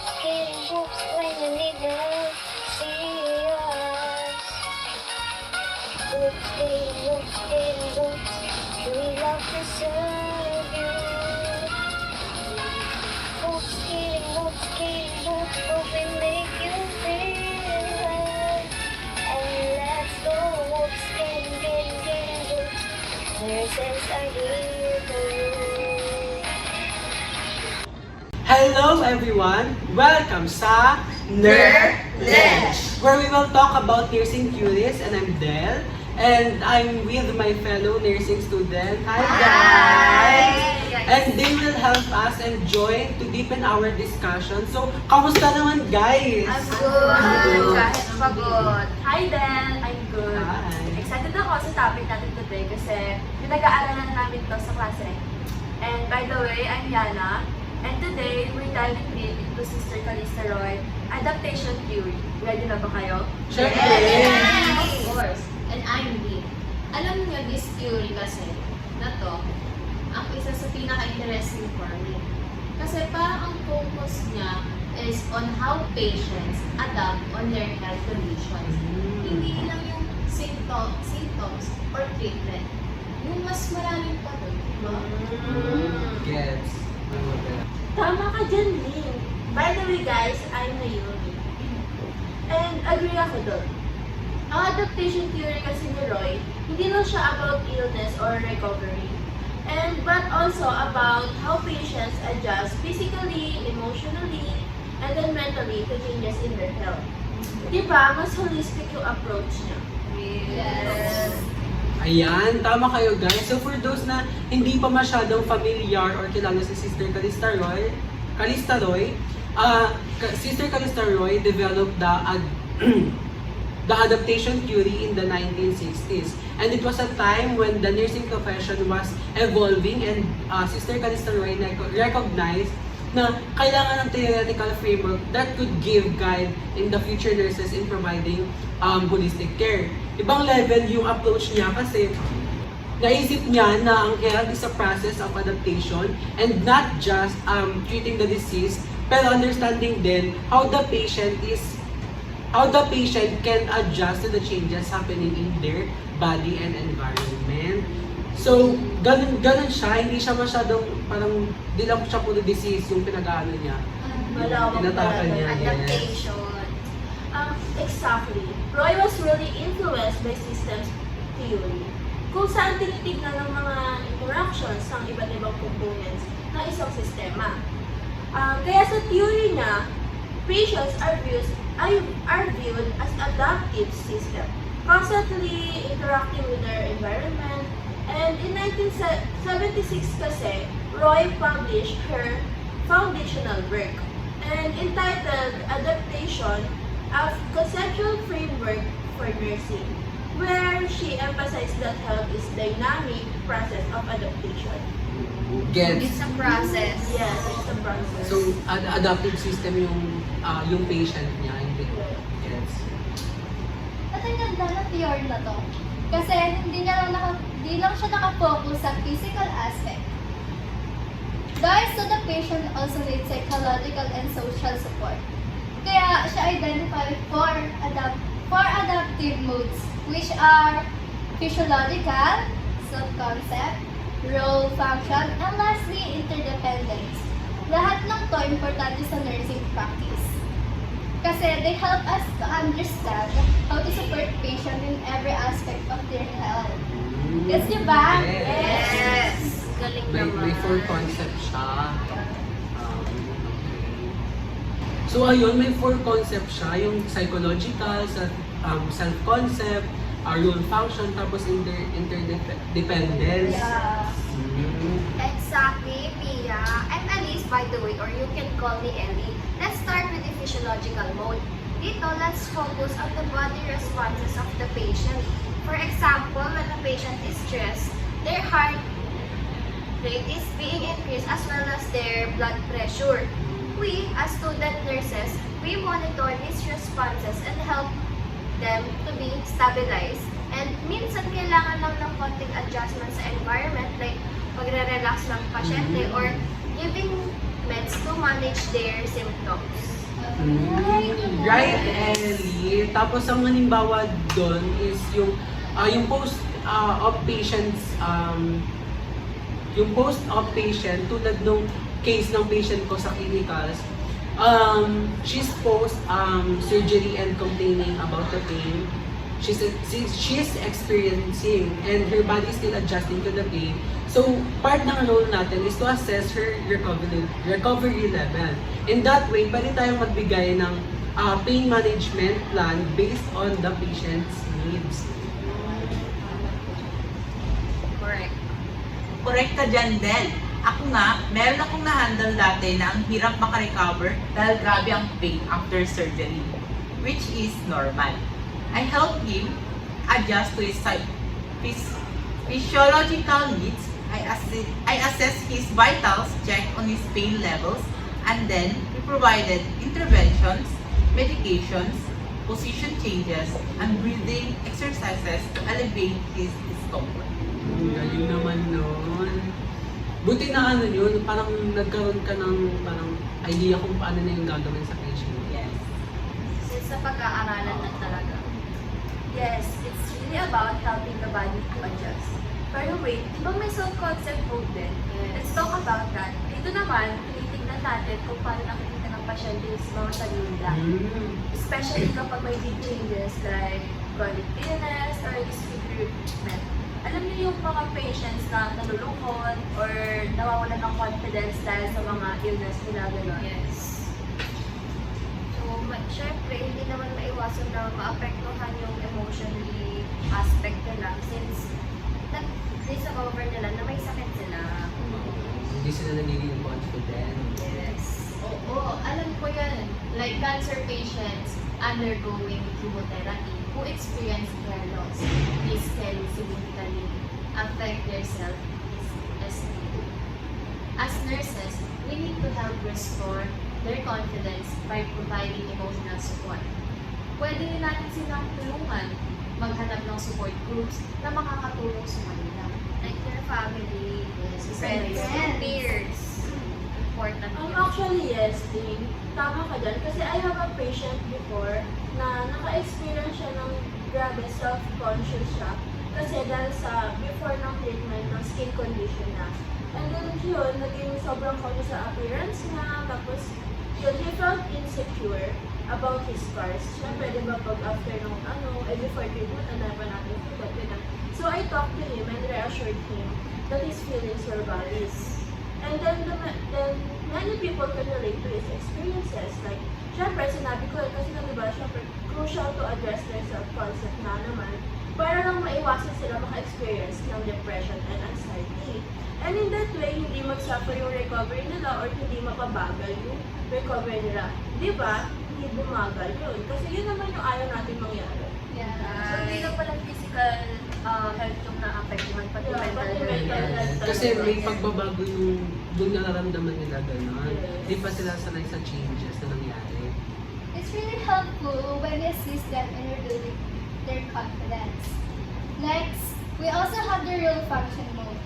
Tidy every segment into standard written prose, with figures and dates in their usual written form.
getting books when you need them. See us. Books, getting books. We love to serve you. Books, getting books. Hope we make you feel well. And let's go. Books, getting books. Nurses are here for you. Hello everyone! Welcome sa Nerdledge, where we will talk about nursing theories, and I'm Del, and I'm with my fellow nursing student. Hi guys! And they will help us and join to deepen our discussion. So, kamusta naman guys? I'm good. Kahit pagod. Hi Del! I'm good. Hi. Excited ako sa topic natin today kasi pinag-aaralan namin to sa klase. And by the way, I'm Yana. And today, we're diving deep into Sister Callista adaptation theory. Ready na ba kayo? Syempre! Of course. And I'm Lee. Alam niyo, this theory kasi, na to, ang isa sa pinaka-interesting for me. Kasi parang ang focus niya is on how patients adapt on their health conditions. Hindi lang yung symptoms or treatment. Yung mas malalim pa doon, diba? Gets. Tama ka dyan, Lynn. By the way guys, I'm Naomi. And agree ako doon. Ang adaptation theory kasi ni Roy, hindi lang siya about illness or recovery. But also about how patients adjust physically, emotionally, and then mentally to changes in their health. Diba? Mas holistic yung approach niya. Yes. Ayan, tama kayo guys. So for those na hindi pa masyadong familiar or kilala si Sister Callista Roy, Sister Callista Roy developed the adaptation theory in the 1960s. And it was a time when the nursing profession was evolving, and Sister Callista Roy recognized na kailangan ng theoretical framework that could give guide in the future nurses in providing holistic care. Ibang level yung approach niya kasi naisip niya na ang health is a process of adaptation and not just treating the disease, pero understanding din how the patient can adjust to the changes happening in their body and environment. So, ganun siya, hindi siya masyadong parang di lang siya puro disease yung pinag-aano niya. Tinatakan niya. Adaptation. Exactly. Roy was really influenced by systems theory, kung saan tinitignan ng mga interactions ng iba't ibang components ng isang sistema. Kaya sa theory niya, patients are viewed as adaptive system, constantly interacting with their environment. And in 1976 kasi, Roy published her foundational work and entitled Adaptation, a Conceptual Framework for Nursing, where she emphasized that health is dynamic process of adaptation. Gets. It's a process. Yes, it's a process. So, adaptive system yung patient niya. Gets. At ang ganda ng theory na to. Kasi hindi lang siya nakafocus sa physical aspect. Dahil so the patient also needs psychological and social support. Kaya siya identified four adaptive modes, which are physiological, self-concept, role function, and lastly, interdependence. Lahat ng to importante sa nursing practice. Kasi they help us to understand how to support patient in every aspect of their health. Yes, di ba? Yes. Galing naman. May four concept siya. So ayun, may four concept siya. Yung psychological, self-concept, role function, tapos interdependence. Yeah. Exactly, Pia. I'm Elise, by the way, or you can call me Ellie. Let's start with the physiological mode. Dito, let's focus on the body responses of the patient. For example, when a patient is stressed, their heart rate is being increased as well as their blood pressure. We, as student nurses, we monitor these responses and help them to be stabilized. And minsan kailangan lang ng konting adjustment sa environment, like pagre-relax ng pasyente or giving meds treatments to manage their symptoms. Right, Ellie. Tapos ang halimbawa doon is yung post-op patients, yung post-op patient, tulad nung case ng patient ko sa clinicals, she's post-surgery and complaining about the pain. She's experiencing and her body is still adjusting to the pain. So, part ng role natin is to assess her recovery level. In that way, pwede tayong magbigay ng pain management plan based on the patient's needs. Correct. Correct ka dyan, Del. Ako nga, meron akong na-handle dati na ang hirap makarecover dahil grabe ang pain after surgery, which is normal. I helped him adjust to his physiological needs. I assessed his vitals, checked on his pain levels, and then we provided interventions, medications, position changes, and breathing exercises to elevate his discomfort. Galing naman nun. Buti na yun, parang nagkaroon ka ng parang idea kung paano na yung gagawin sa patient. Yes. Since sa pag-aaralan na talaga. Yes, it's really about helping the body to adjust. Pero wait, di ba may self-concept mode din? Let's talk about that. Dito naman, tinitignan natin kung paano nakikita ng pasyente yung mga sarili nila. Especially kapag may big changes like chronic illness or disfigurement. Alam niyo yung mga patients na nalulungkot or nawawalan ng confidence dahil sa mga illness nila, gano'n? Yes. So, syempre, hindi naman maiwasan na maapektuhan yung emotionally aspect nila since na-discover nila na may sakit sila. Hindi sila nagiging confident. Yes. Oo, alam ko yan. Like cancer patients undergoing chemotherapy who experience hair loss. This can significantly affect their self-esteem. As nurses, we need to help restore their confidence by providing emotional support. Pwede rin natin silang tulungan maghanap ng support groups na makakatulong sa kanila. Like their family, Yes, friends, friends. peers. Important yun. Actually, yes, Ding. Tama ka dyan. Kasi I have a patient before na naka-experience siya ng grabe self-conscious siya. Kasi dahil sa before ng treatment ng skin condition na. And then yun, naging sobrang conscious sa appearance niya. Tapos yun, he felt insecure about his scars. Siyempre, di ba pag after nung before treatment, ano pa natin sagot na. So I talked to him and reassured him that his feelings were valid. And then many people can relate to his experiences. Like, syempre, sinabi ko kasi na diba, syempre, crucial to address their self-concept na naman para lang maiwasan sila maka-experience ng depression and anxiety. And in that way, hindi mag-suffer yung recovery nila or hindi mapabagal yung recovery nila. Di ba? Hindi bumagal yun. Kasi yun naman yung ayaw natin mangyari. Yeah. So, hindi lang pala physical health yung na-apektuhan, pati Yeah, mental pati health. mental Yes. Kasi may pagbabago yung nararamdaman nila gano'n. Hindi pa sila sanay sa changes na nangyari. It's really helpful when we assist them in rebuilding their confidence. Next, we also have the role function mode.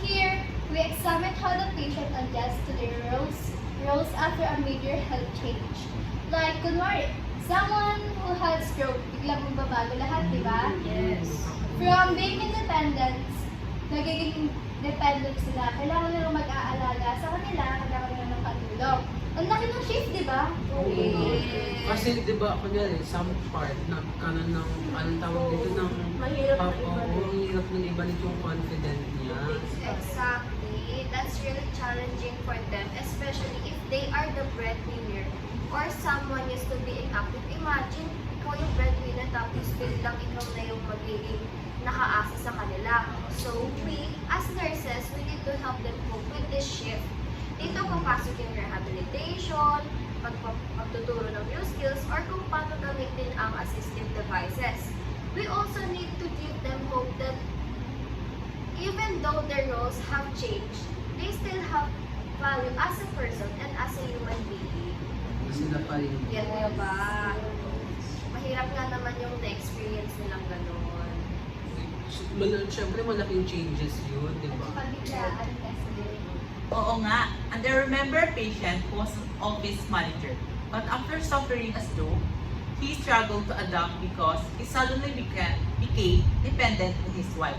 Here, we examine how the patient adjusts to their roles after a major health change. Like, kunwari, someone who had stroke, biglang magbabago lahat, di ba? Yes. From being independent, nagiging dependent sila. Kailangan nila mag-aalaga sa kanila, kailangan nila ng katulong. Ang laki ng shift, di ba? Yes. Kasi di ba, kunyari, some part na kanan ng, anong tawag dito, ng Mahirap na oo, ibalik. ang hirap nang ibalik yung confident niya. Exactly. That's really challenging for them, especially if they are the breadwinner or someone used to be active. Imagine, ikaw yung breadwinner tapos biglang ikaw na yung magiging nakaasa sa kanila. So, we, as nurses, we need to help them cope with this shift. Dito papasok yung rehabilitation, pagtuturo ng new skills, or kung paano gamitin ang assistive devices. We also need to give them hope that even though their roles have changed, they still have value as a person and as a human being. Sila pa rin. Yan yes. Ba? Mahirap nga naman yung na-experience nilang gano'n. Siyempre malaking changes yun, di At ba? saka biglaan kasi. Oo nga, and I remember a patient who was an office manager. But after suffering a stroke, he struggled to adapt because he suddenly became dependent on his wife.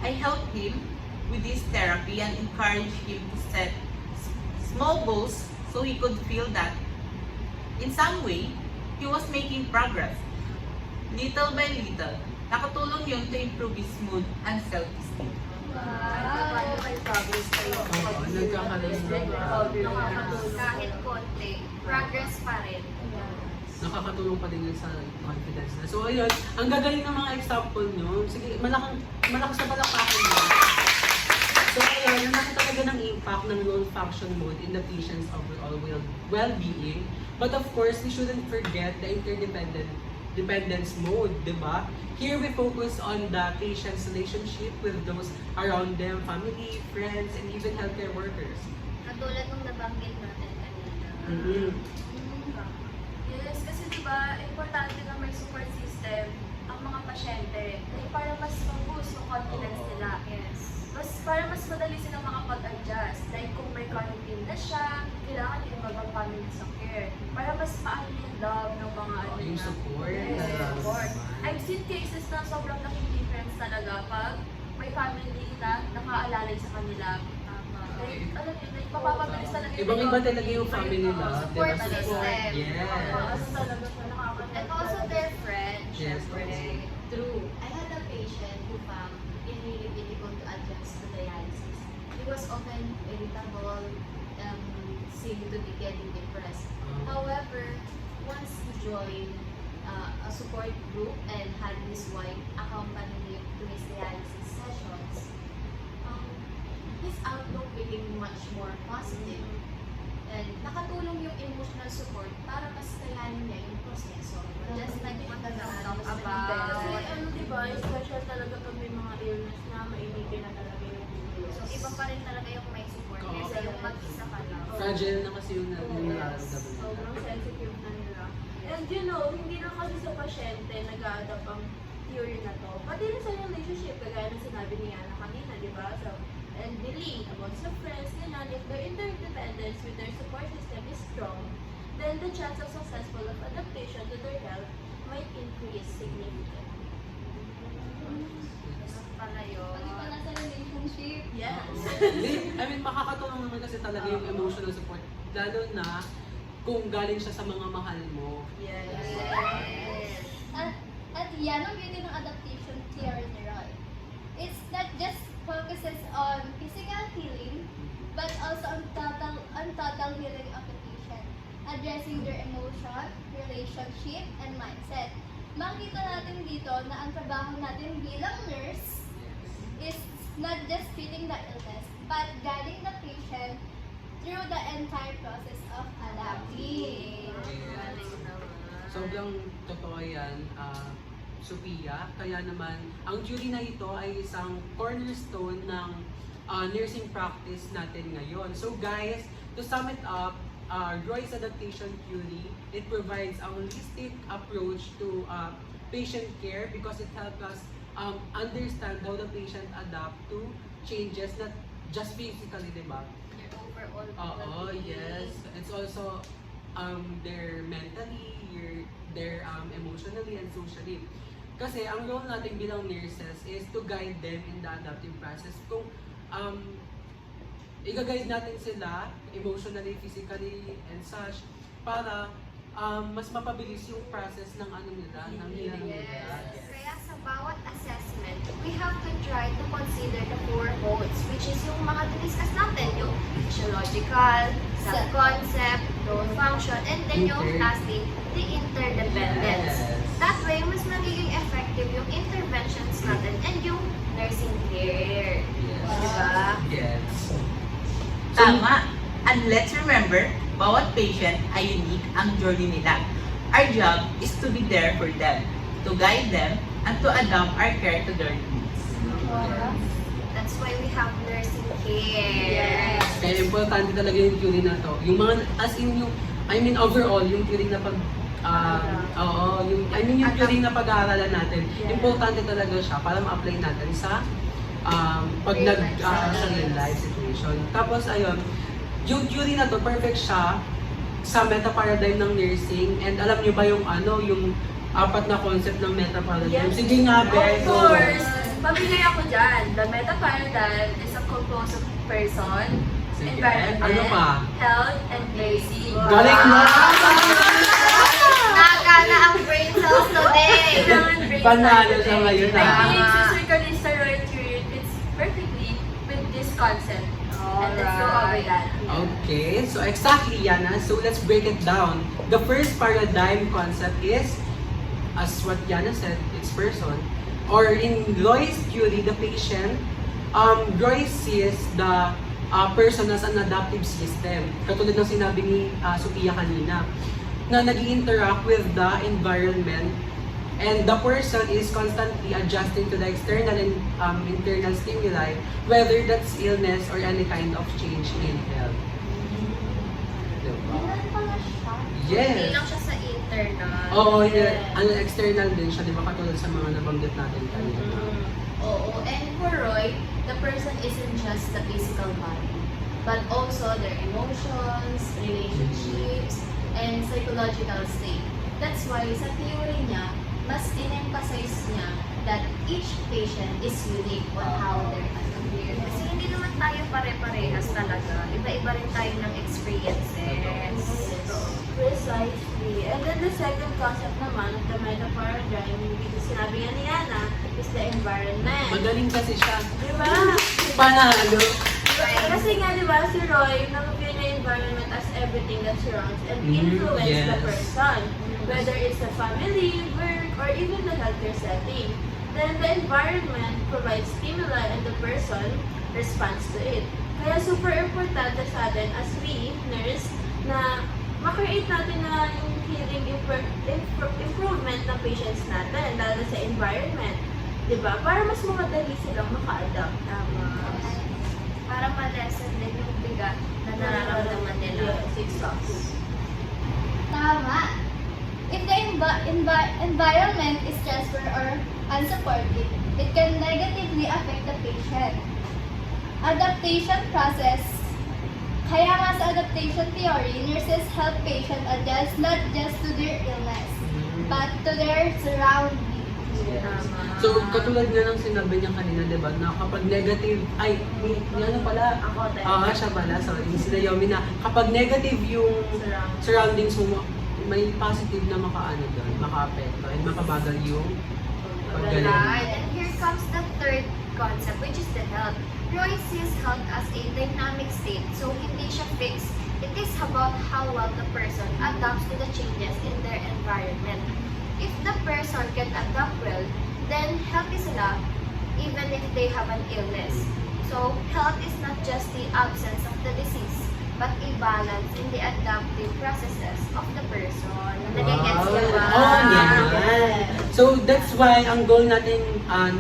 I helped him with this therapy and encouraged him to set small goals so he could feel that in some way, he was making progress. Little by little, nakatulong yun to improve his mood and self-esteem. Paano may progress kayo? Oo, nagkakaroon ng Nakakatulong. Kahit konti, progress pa rin. nakakatulong pa din yun sa confidence na. So ayun, ang gagaling ng mga example nyo. Sige, malakas na palakpakan nyo. So ayun, yung nakita talaga ng impact ng role function mode in the patient's overall well-being. But of course, we shouldn't forget the dependence mode, di ba? Here we focus on the patient's relationship with those around them, family, friends, and even healthcare workers. Katulad nung nabanggit natin kanina. Mm-hmm. Yes, kasi diba, importante na may support system ang mga pasyente para mas mag-boost yung confidence nila. Yes. Para mas madali silang makapag-adjust. Like kung may chronic pain na siya, kailangan din mag family sa care. Para mas paano yung love ng mga Yung na- support. Yes, na- support. I've seen cases na sobrang laking difference talaga pag may family na nakaalalay sa kanila. Like, alam niyo, like, mapapabilis talaga yung Ibang-iba talaga yung family nila. Support diba? system. Yes. Ano talaga siya nakakatawa. And also their friends, Yes, syempre. True. I had a patient who found it really difficult to adjust to dialysis. He was often irritable, seemed to be getting depressed. However, once he joined a support group and had his wife accompany him to his dialysis sessions, his outlook became much more positive. And nakatulong yung emotional support para mas kayanin niya yung proseso. Just like what the Talk doctor about. Kasi ano diba, special talaga pag may mga illness na mainipin na talaga yung ulo. So, iba pa rin talaga yung may support Oo. kaysa yung mag-isa ka lang. Fragile na kasi yung Yes. nararamdaman Sobrang nila. sensitive na nila. And you know, hindi lang kasi sa pasyente nag-a-adapt ang theory na to. Pati rin sa relationship, kagaya ng sinabi ni Ana kanina, di ba? So, and believe about sa friends, ganyan, if their interdependence with their support system is strong, then the chance of successful of adaptation to their health might increase significantly. Pala yun. Pati pa nasa relationship. Yes. I mean, makakatulong naman kasi talaga yung emotional support. Lalo na kung galing siya sa mga mahal mo. Yes. Yes. At yan ang beauty ng adaptation theory ni Roy. It's not just focuses on physical healing, but also on total healing of the patient, addressing their emotion, relationship, and mindset. Makita natin dito na ang trabaho natin bilang nurse is not just treating the illness, but guiding the patient through the entire process of adapting. Galing naman. Sobrang totoo yan, Sophia. Kaya naman, ang theory na ito ay isang cornerstone ng nursing practice natin ngayon. So guys, to sum it up, Roy's adaptation theory, it provides a holistic approach to patient care because it helps us understand how the patient adapt to changes, not just physically, di ba? Your overall Oo, well-being. yes. It's also their mentally, their emotionally and socially. Kasi ang role natin bilang nurses is to guide them in the adaptive process. Kung i-guide natin sila emotionally, physically, and such para mas mapabilis yung process ng ano nila, ng healing nila. Yes. Kaya sa bawat assessment, we have to try to consider the 4 modes, which is yung mga discuss natin, yung physiological, self-concept, role function, and then yung lastly, the interdependence. Yes. That way, mas magiging effective yung interventions natin and yung nursing care. Yes. Diba? Yes. Tama. And let's remember, bawat patient ay unique ang journey nila. Our job is to be there for them, to guide them, and to adapt our care to their needs. That's why we have nursing care. Kaya importante talaga yung theory na to. Yung mga, as in yung, I mean overall, yung theory na pag, yung theory na pag-aaralan natin, importante talaga siya para ma-apply natin sa pag sa real life situation. Tapos ayun, yung theory na to, perfect siya sa meta-paradigm ng nursing. And alam niyo ba yung yung apat na concept ng meta-paradigm? Yes. Sige nga, Of Beth. course! Pamigay ako dyan. The meta-paradigm is a composed of person, Sige. environment, Ano pa? health, and basic. Galing na! Nakakana ang brain cells today. Panalo siya ngayon, I ah. think Sister Callista right here fits perfectly with this concept. And let's go over that. Okay, so exactly, Yana. So let's break it down. The first paradigm concept is, as what Yana said, it's person. Or in Roy's theory, the patient, Roy sees the person as an adaptive system. Katulad ng sinabi ni Sophia kanina, na nag-interact with the environment, and the person is constantly adjusting to the external and internal stimuli, whether that's illness or any kind of change in health. Diba? Ganun pala siya. Yes. Hindi lang siya sa internal. Oo, external din siya, di ba? Katulad sa mga nabanggit natin kanina. Oo, and for Roy, the person isn't just the physical body, but also their emotions, relationships, and psychological state. That's why sa theory niya, mas in-emphasize niya that each patient is unique on how they're Kasi affected. hindi naman tayo pare-parehas talaga. Iba-iba rin tayo ng experiences. Precisely. And then the second concept naman of the meta-paradigm, dito sinabi nga ni Yana, is the environment. Magaling kasi siya. Diba? Panalo. Kasi nga, di ba, si Roy, nag-view niya environment as everything that surrounds and influence the yes. person. Whether it's the family, work, or even the healthcare setting. Then the environment provides stimuli and the person responds to it. Kaya super importante sa atin as we, nurse, na makreate natin na yung healing improvement ng patients natin, lalo sa environment. Diba? Para mas madali silang maka-adapt. Tama. Para ma-lessen din yung bigat na nararamdaman nila. Yes, exactly. Tama. If the environment is stressful or unsupportive, it can negatively affect the patient. Adaptation process. Kaya nga sa adaptation theory, nurses help patient adjust not just to their illness, but to their surroundings. So, katulad nga ng sinabi niya kanina, di ba, na kapag negative, ano pala, Ako, siya pala, sorry, si Naomi na, kapag negative yung surroundings mo, may positive na maka-apekto, and mapabagal yung paggaling. Right. And here comes the third concept, which is the health. Roy sees health as a dynamic state, so hindi siya fixed. It is about how well the person adapts to the changes in their environment. If the person can adapt well, then healthy sila even if they have an illness. So, health is not just the absence of the disease, but a balance in the adaptive processes of the person. Nagigets ka ba? Oh, yeah. So, that's why ang goal natin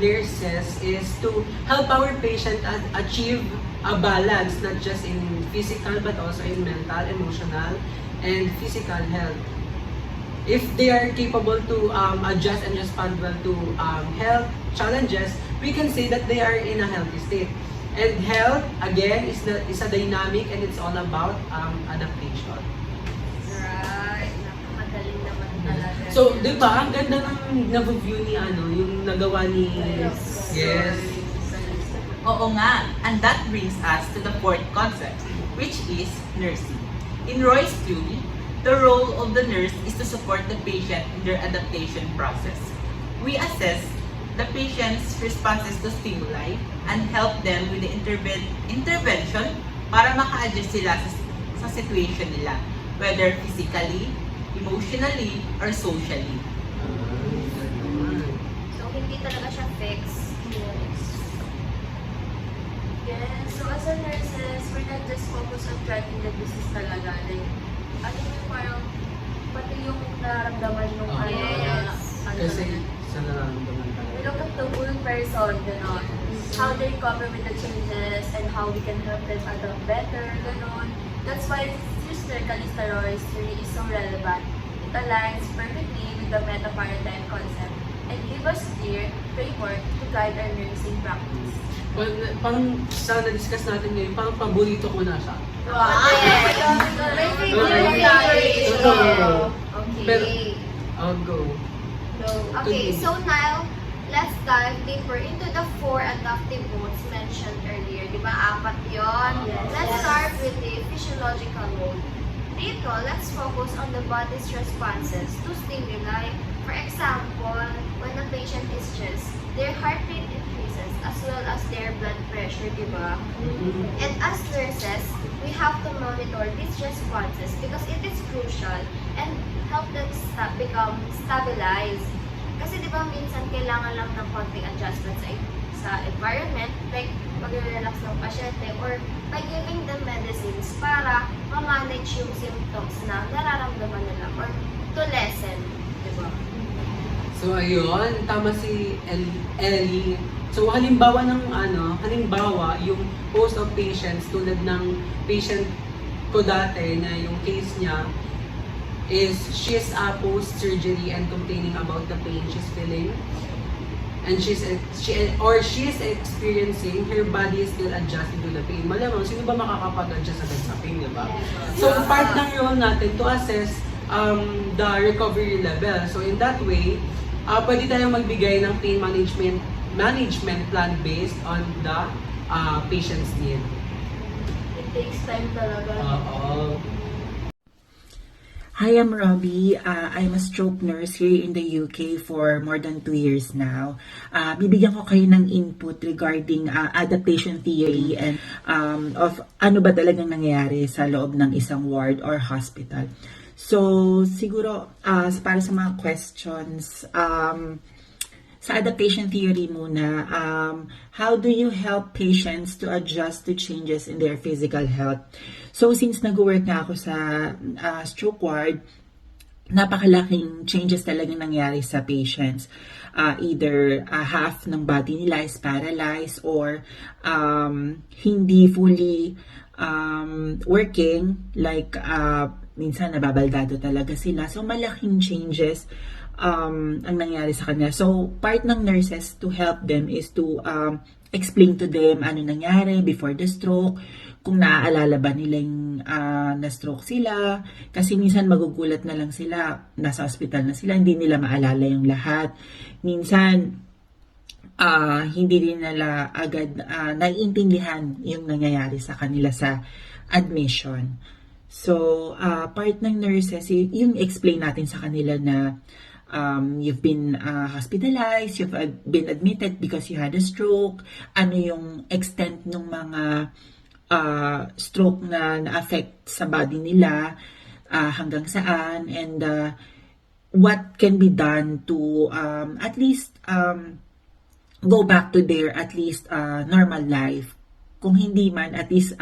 nurses is to help our patient achieve a balance, not just in physical, but also in mental, emotional, and physical health. If they are capable to adjust and respond well to health challenges, we can say that they are in a healthy state. And health, again, is a dynamic and it's all about adaptation. Right. Napakagaling naman talaga. So, di ba, ang ganda ng na-view ni yung nagawa ni... Yes. Oo nga, and that brings us to the fourth concept, which is nursing. In Roy's theory, the role of the nurse is to support the patient in their adaptation process. We assess the patient's responses to stimuli and help them with the intervention para maka-adjust sila sa situation nila, whether physically, emotionally, or socially. So, hindi talaga siya fixed. Yes, so as a nurses, we're not just focused on treating the disease talaga. Like, ano yung parang, pati yung nararamdaman nung Yes. Kasi sa nararamdaman we talaga. look at the whole person, gano'n. How they cope with the changes and how we can help them adapt better, gano'n. That's why Sister Callista Roy's theory is so relevant. It aligns perfectly with the meta-paradigm concept and give us clear framework to guide our nursing practice. Parang sa na-discuss natin ngayon, parang paborito ko na siya. Pero, Okay. I'll go. Okay, so now, let's dive deeper into the 4 adaptive modes mentioned earlier. Di ba? 4 yun. Yes. Let's start with the physiological mode. Dito, let's focus on the body's responses to stimuli. For example, when a patient is stressed, their heart rate increases as well as their blood pressure, di ba? And as nurses, we have to monitor these responses because it is crucial and help them become stabilized. Kasi di ba minsan kailangan lang ng konting adjustment sa environment, like mag-relax ng pasyente or by giving them medicines para ma-manage yung symptoms na nararamdaman nila or to lessen, di ba? So ayun, tama si Ellie. So halimbawa yung host of patients tulad ng patient ko dati na yung case niya is she is post-surgery and complaining about the pain she's feeling. And she is experiencing, her body is still adjusting to the pain. Malamang, sino ba makakapag-adjust agad sa pain, di ba? So, part ng role natin to assess the recovery level. So, in that way, pwede tayong magbigay ng pain management plan based on the patient's need. It takes time talaga. Oo. Hi, I'm Robbie. I'm a stroke nurse here in the UK for more than 2 years now. Bibigyan ko kayo ng input regarding adaptation theory and of ano ba talagang nangyayari sa loob ng isang ward or hospital. So, siguro para sa mga questions, sa adaptation theory muna, how do you help patients to adjust to changes in their physical health? So, since nag-work nga ako sa stroke ward, napakalaking changes talaga nangyari sa patients. Either half ng body nila is paralyzed or hindi fully working, like minsan nababaldado talaga sila. So, malaking changes ang nangyari sa kanila. So, part ng nurses to help them is to explain to them ano nangyari before the stroke, kung naaalala ba nila yung na-stroke sila. Kasi minsan magugulat na lang sila, nasa hospital na sila, hindi nila maalala yung lahat. Minsan, hindi din nila agad naiintindihan yung nangyayari sa kanila sa admission. So, part ng nurses, yung explain natin sa kanila na you've been hospitalized, you've been admitted because you had a stroke, ano yung extent ng mga stroke na na-affect sa body nila, hanggang saan, and what can be done to at least go back to their at least normal life. Kung hindi man, at least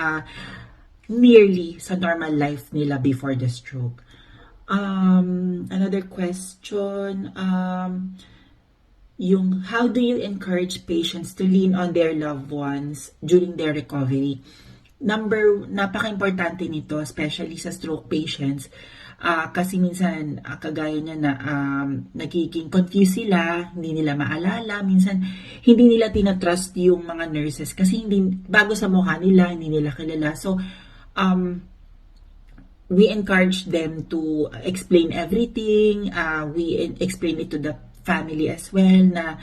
nearly sa normal life nila before the stroke. Another question, yung how do you encourage patients to lean on their loved ones during their recovery? Napaka-importante nito, especially sa stroke patients, kasi minsan kagaya niya na nagiging confused sila, hindi nila maalala, minsan hindi nila tinatrust yung mga nurses kasi bago sa mukha nila, hindi nila kilala. So, we encourage them to explain everything. We explain it to the family as well na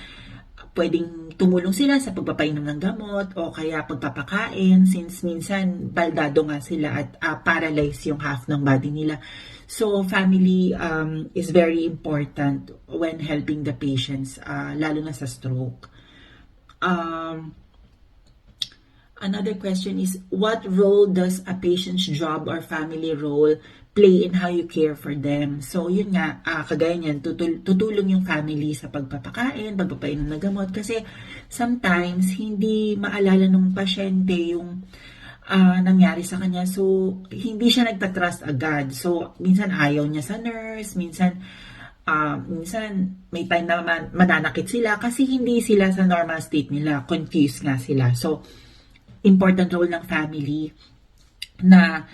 pwedeng tumulong sila sa pagpapainom ng gamot o kaya pagpapakain since minsan baldado nga sila at paralyzed yung half ng body nila. So family is very important when helping the patients, lalo na sa stroke. Another question is, what role does a patient's job or family role play in how you care for them? So, yun nga, kagaya niyan, tutulong yung family sa pagpapakain, pagpapainom ng gamot. Kasi sometimes, hindi maalala ng pasyente yung nangyari sa kanya. So, hindi siya nagtatrust agad. So, minsan ayaw niya sa nurse, minsan may time na mananakit sila kasi hindi sila sa normal state nila. Confused nga sila. So, important role ng family na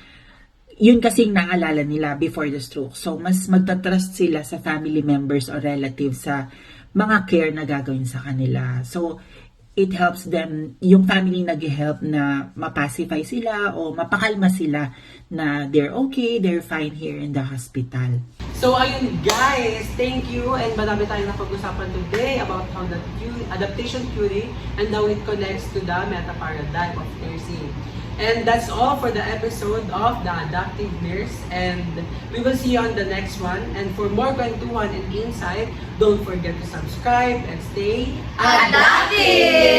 yun kasing naalala nila before the stroke. So, mas magtatrust sila sa family members or relatives sa mga care na gagawin sa kanila. So, it helps them, yung family nag-help na mapacify sila o mapakalma sila na they're okay, they're fine here in the hospital. So ayun guys, thank you, and marami tayong napag-usapan today about how the adaptation theory and how it connects to the meta-paradigm of nursing. And that's all for the episode of The Adaptive Nurse, and we will see you on the next one. And for more kwentuhan and insight, don't forget to subscribe and stay Adaptive!